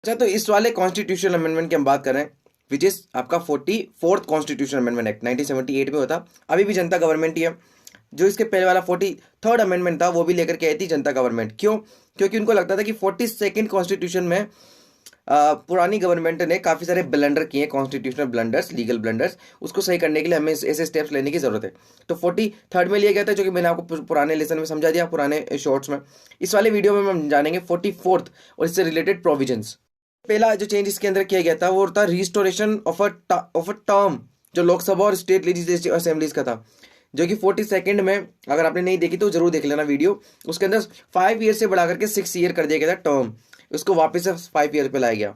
अच्छा, तो इस वाले कॉन्स्टिट्यूशनल अमेंडमेंट की हम बात करें, विच इज आपका 44th कॉन्स्टिट्यूशनल अमेंडमेंट एक्ट 1978 में होता। अभी भी जनता गवर्नमेंट ही है। जो इसके पहले वाला 43rd अमेंडमेंट था वो भी लेकर के आई थी जनता गवर्नमेंट। क्यों? क्योंकि उनको लगता था कि 42nd कॉन्स्टिट्यूशन में पुरानी गवर्नमेंट ने काफ़ी सारे ब्लंडर किए, कॉन्स्टिट्यूशनल ब्लंडर्स, लीगल ब्लंडर्स। उसको सही करने के लिए हमें ऐसे स्टेप्स लेने की ज़रूरत है। तो 43rd में लिया गया था, जो कि मैंने आपको पुराने लेसन में समझा दिया, पुराने शॉर्ट्स में। इस वाले वीडियो में हम जानेंगे 44th और इससे रिलेटेड प्रोविजंस। पहला जो चेंज इसके अंदर किया गया था वो था रिस्टोरेशन ऑफ अ टर्म, जो लोकसभा और स्टेट लेजिस्लेटिव असेंबलीज का था, जो कि 42nd में, अगर आपने नहीं देखी तो जरूर देख लेना वीडियो। उसके अंदर 5 ईयर से बढ़ा करके 6 ईयर कर दिया गया था टर्म, उसको वापस से 5 ईयर पे लाया गया।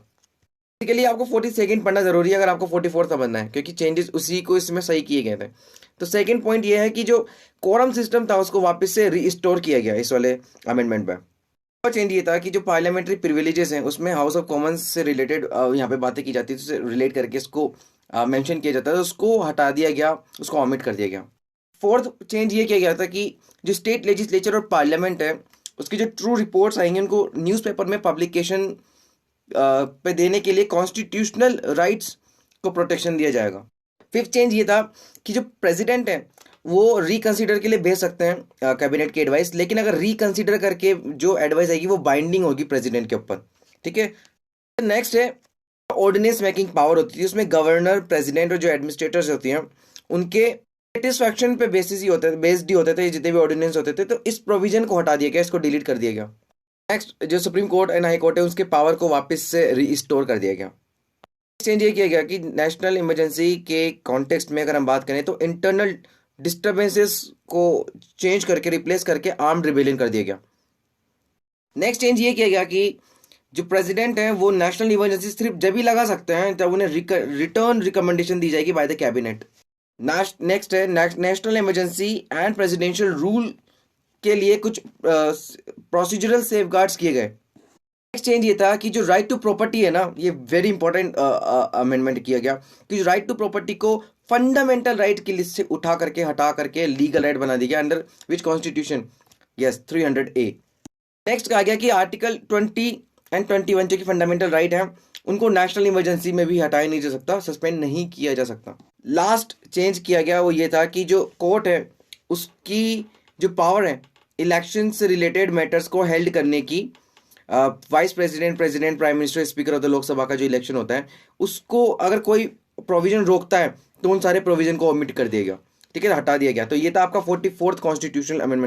इसके लिए आपको 42nd पढ़ना जरूरी है अगर आपको 44th समझना है, क्योंकि चेंजेस उसी को इसमें सही किए गए थे। तो सेकंड पॉइंट ये है कि जो कोरम सिस्टम था उसको वापस से रिस्टोर किया गया इस वाले अमेंडमेंट में। और चेंज ये था कि जो पार्लियामेंट्री प्रिविलेजेस हैं उसमें हाउस ऑफ कॉमन्स से रिलेटेड यहाँ पे बातें की जाती थी, उससे रिलेट करके इसको मेंशन किया जाता था, उसको हटा दिया गया, उसको ऑमिट कर दिया गया। फोर्थ चेंज ये किया गया था कि जो स्टेट लेजिस्लेचर और पार्लियामेंट है उसकी जो ट्रू रिपोर्ट्स आएंगे उनको न्यूज़पेपर में पब्लिकेशन पे देने के लिए कॉन्स्टिट्यूशनल राइट्स को प्रोटेक्शन दिया जाएगा। फिफ्थ चेंज ये था कि जो प्रेसिडेंट है वो रिकंसिडर के लिए भेज सकते हैं कैबिनेट की एडवाइस, लेकिन अगर रिकंसिडर करके जो एडवाइस आएगी वो बाइंडिंग होगी प्रेसिडेंट के ऊपर। ठीक है। नेक्स्ट है ऑर्डिनेंस मेकिंग पावर होती थी, उसमें गवर्नर, प्रेसिडेंट और जो एडमिनिस्ट्रेटर्स होती हैं उनके सेटिस्फैक्शन पे बेसिस ही होते थे, बेस्ड ही होते थे जितने भी ऑर्डिनेंस होते थे। तो इस प्रोविजन को हटा दिया गया, इसको डिलीट कर दिया गया। नेक्स्ट जो supreme court and high court है उसके पावर को वापस से रिस्टोर कर दिया गया। चेंज ये किया गया कि नेशनल इमरजेंसी के कॉन्टेक्स्ट में अगर हम बात करें तो इंटरनल डिस्टर्बेंसेस को चेंज करके रिप्लेस करके आर्म्ड रिबेलियन कर दिया गया। नेक्स्ट चेंज ये किया गया कि जो प्रेसिडेंट है वो नेशनल इमरजेंसी सिर्फ जब ही लगा सकते हैं जब उन्हें रिटर्न रिकमेंडेशन दी जाएगी बाय द कैबिनेट। नेक्स्ट है national emergency and presidential rule के लिए कुछ प्रोसीजरल सेफगार्ड्स किए गए। नेक्स्ट चेंज ये था कि जो राइट टू प्रॉपर्टी है ना, ये वेरी इंपॉर्टेंट अमेंडमेंट किया गया कि जो राइट टू प्रॉपर्टी को फंडामेंटल राइट की लिस्ट से उठा करके हटा करके लीगल राइट बना दिया गया under which constitution, yes 300A। Next कहा गया कि आर्टिकल 20 एंड 21 जो कि फंडामेंटल राइट है उनको नेशनल इमरजेंसी में भी हटाया नहीं जा सकता, सस्पेंड नहीं किया जा सकता। लास्ट चेंज किया गया वो ये था कि जो कोर्ट है उसकी जो पावर है इलेक्शन से रिलेटेड मैटर्स को हेल्ड करने की, vice president, president, prime minister, speaker of the Lok Sabha का जो इलेक्शन होता है उसको अगर कोई प्रोविजन रोकता है तो उन सारे प्रोविजन को ओमिट कर दिया गया। ठीक है, हटा दिया गया। तो ये था आपका 44th कॉन्स्टिट्यूशनल अमेंडमेंट।